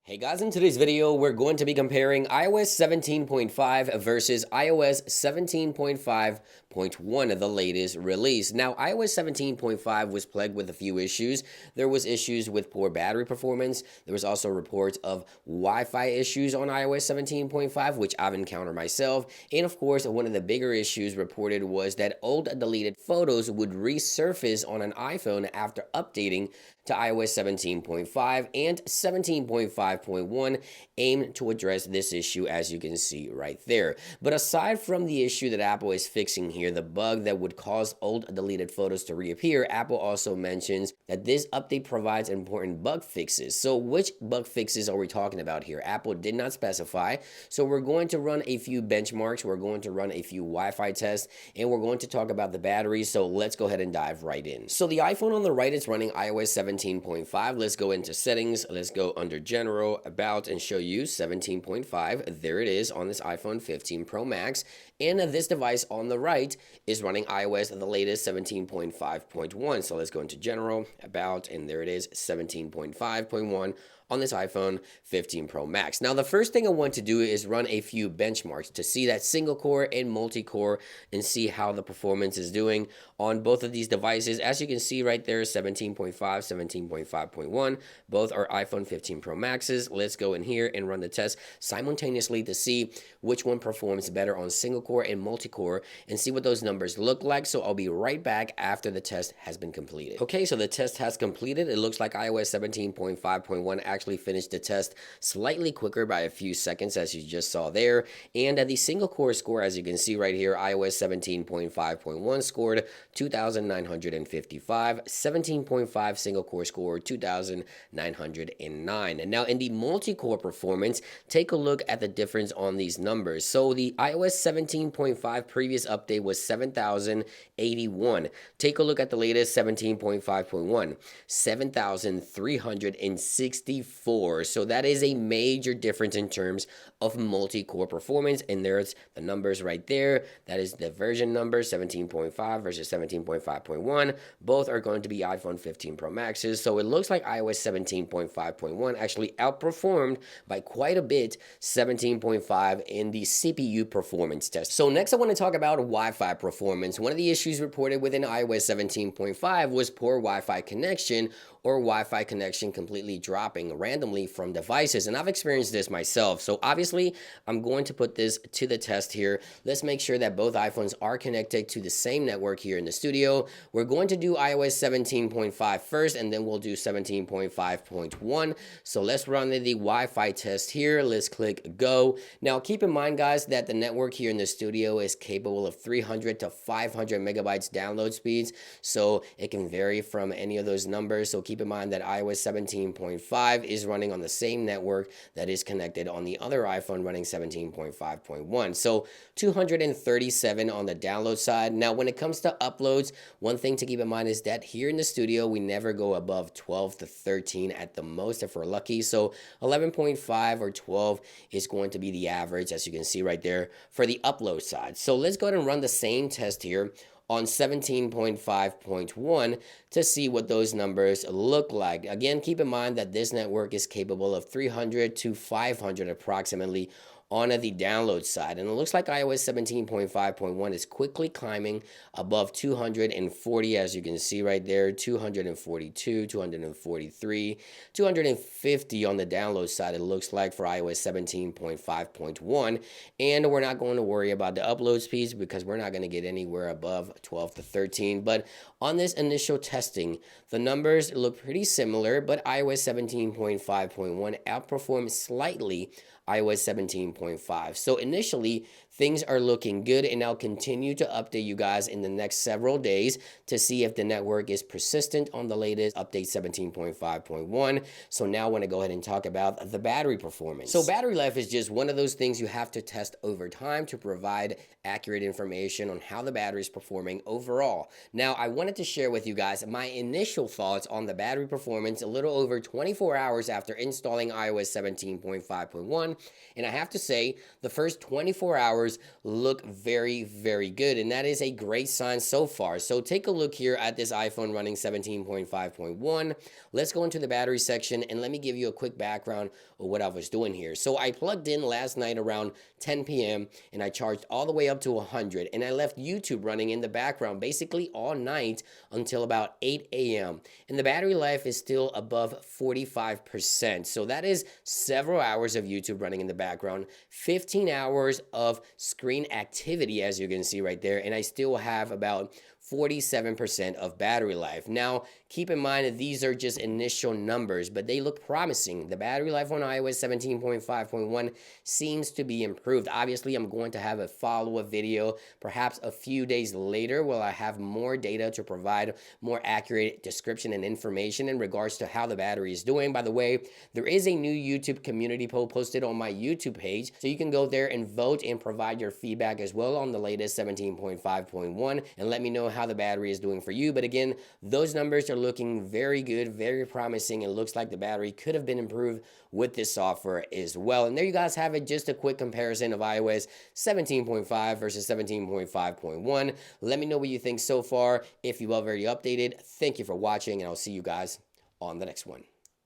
Hey guys, in today's video, we're going to be comparing iOS 17.5 versus iOS 17.5.1, the latest release. Now, iOS 17.5 was plagued with a few issues. There was issues with poor battery performance. There was also reports of Wi-Fi issues on iOS 17.5, which I've encountered myself. And of course, one of the bigger issues reported was that old deleted photos would resurface on an iPhone after updating to iOS 17.5 and 17.5.1 aimed to address this issue, as you can see right there. But aside from the issue that Apple is fixing here, the bug that would cause old deleted photos to reappear, Apple also mentions that this update provides important bug fixes. So which bug fixes are we talking about here? Apple did not specify. So we're going to run a few benchmarks, we're going to run a few Wi-Fi tests, and we're going to talk about the battery. So let's go ahead and dive right in. So the iPhone on the right is running iOS 17.5. Let's go into settings. Let's go under general, about, and show you 17.5. There it is on this iPhone 15 Pro Max. And this device on the right is running iOS, the latest 17.5.1. So let's go into general, about, and there it is, 17.5.1 on this iPhone 15 Pro Max. Now, the first thing I want to do is run a few benchmarks to see that single core and multi-core and see how the performance is doing on both of these devices. As you can see right there, 17.5, 17.5.1, both are iPhone 15 Pro Maxes. Let's go in here and run the test simultaneously to see which one performs better on single core and multi-core and see what those numbers look like. So I'll be right back after the test has been completed. Okay, so the test has completed. It looks like iOS 17.5.1 actually finished the test slightly quicker by a few seconds, as you just saw there. And the single core score, as you can see right here, iOS 17.5.1 scored 2,955, 17.5 single core scored 2,909. And now in the multi-core performance, take a look at the difference on these numbers. So the iOS 17.5 previous update was 7,081. Take a look at the latest 17.5.1, 7,364. So that is a major difference in terms of multi-core performance. And there's the numbers right there. That is the version number, 17.5 versus 17.5.1. Both are going to be iPhone 15 Pro Maxes. So it looks like iOS 17.5.1 actually outperformed by quite a bit 17.5 in the CPU performance test. So next I want to talk about Wi-Fi performance. One of the issues reported within iOS 17.5 was poor Wi-Fi connection, or Wi-Fi connection completely dropping randomly from devices. And I've experienced this myself. So obviously I'm going to put this to the test here. Let's make sure that both iPhones are connected to the same network here in the studio. We're going to do iOS 17.5 first, and then we'll do 17.5.1. So let's run the Wi-Fi test here. Let's click go. Now keep in mind, guys, that the network here in the studio is capable of 300 to 500 megabytes download speeds. So it can vary from any of those numbers. So keep in mind that iOS 17.5 is running on the same network that is connected on the other iPhone running 17.5.1. So 237 on the download side. Now, when it comes to uploads, one thing to keep in mind is that here in the studio, we never go above 12 to 13 at the most if we're lucky. So 11.5 or 12 is going to be the average, as you can see right there, for the upload side. So let's go ahead and run the same test here on 17.5.1 to see what those numbers look like. Again, keep in mind that this network is capable of 300 to 500 approximately on the download side. And it looks like iOS 17.5.1 is quickly climbing above 240, as you can see right there, 242, 243, 250 on the download side, it looks like, for iOS 17.5.1. And we're not going to worry about the upload speeds because we're not going to get anywhere above 12 to 13. But on this initial testing, the numbers look pretty similar, but iOS 17.5.1 outperformed slightly iOS 17.5. So initially, things are looking good, and I'll continue to update you guys in the next several days to see if the network is persistent on the latest update 17.5.1. So now I want to go ahead and talk about the battery performance. So battery life is just one of those things you have to test over time to provide accurate information on how the battery is performing overall. Now, I wanted to share with you guys my initial thoughts on the battery performance a little over 24 hours after installing iOS 17.5.1. And I have to say, the first 24 hours numbers look very, very good, and that is a great sign so far. So take a look here at this iPhone running 17.5.1. Let's go into the battery section, and let me give you a quick background of what I was doing here. So I plugged in last night around 10 p.m. and I charged all the way up to 100, and I left YouTube running in the background basically all night until about 8 a.m. and the battery life is still above 45%. So that is several hours of YouTube running in the background, 15 hours of screen activity, as you can see right there, and I still have about 47% of battery life. Now, keep in mind that these are just initial numbers, but they look promising. The battery life on iOS 17.5.1 seems to be improved. Obviously, I'm going to have a follow-up video perhaps a few days later where I have more data to provide more accurate description and information in regards to how the battery is doing. By the way, there is a new YouTube community poll posted on my YouTube page, so you can go there and vote and provide your feedback as well on the latest 17.5.1 and let me know how the battery is doing for you. But again, those numbers are looking very good, very promising. It looks like the battery could have been improved with this software as well. And there you guys have it, just a quick comparison of iOS 17.5 versus 17.5.1. Let me know what you think so far. If you've already updated, thank you for watching, and I'll see you guys on the next one.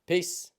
Peace.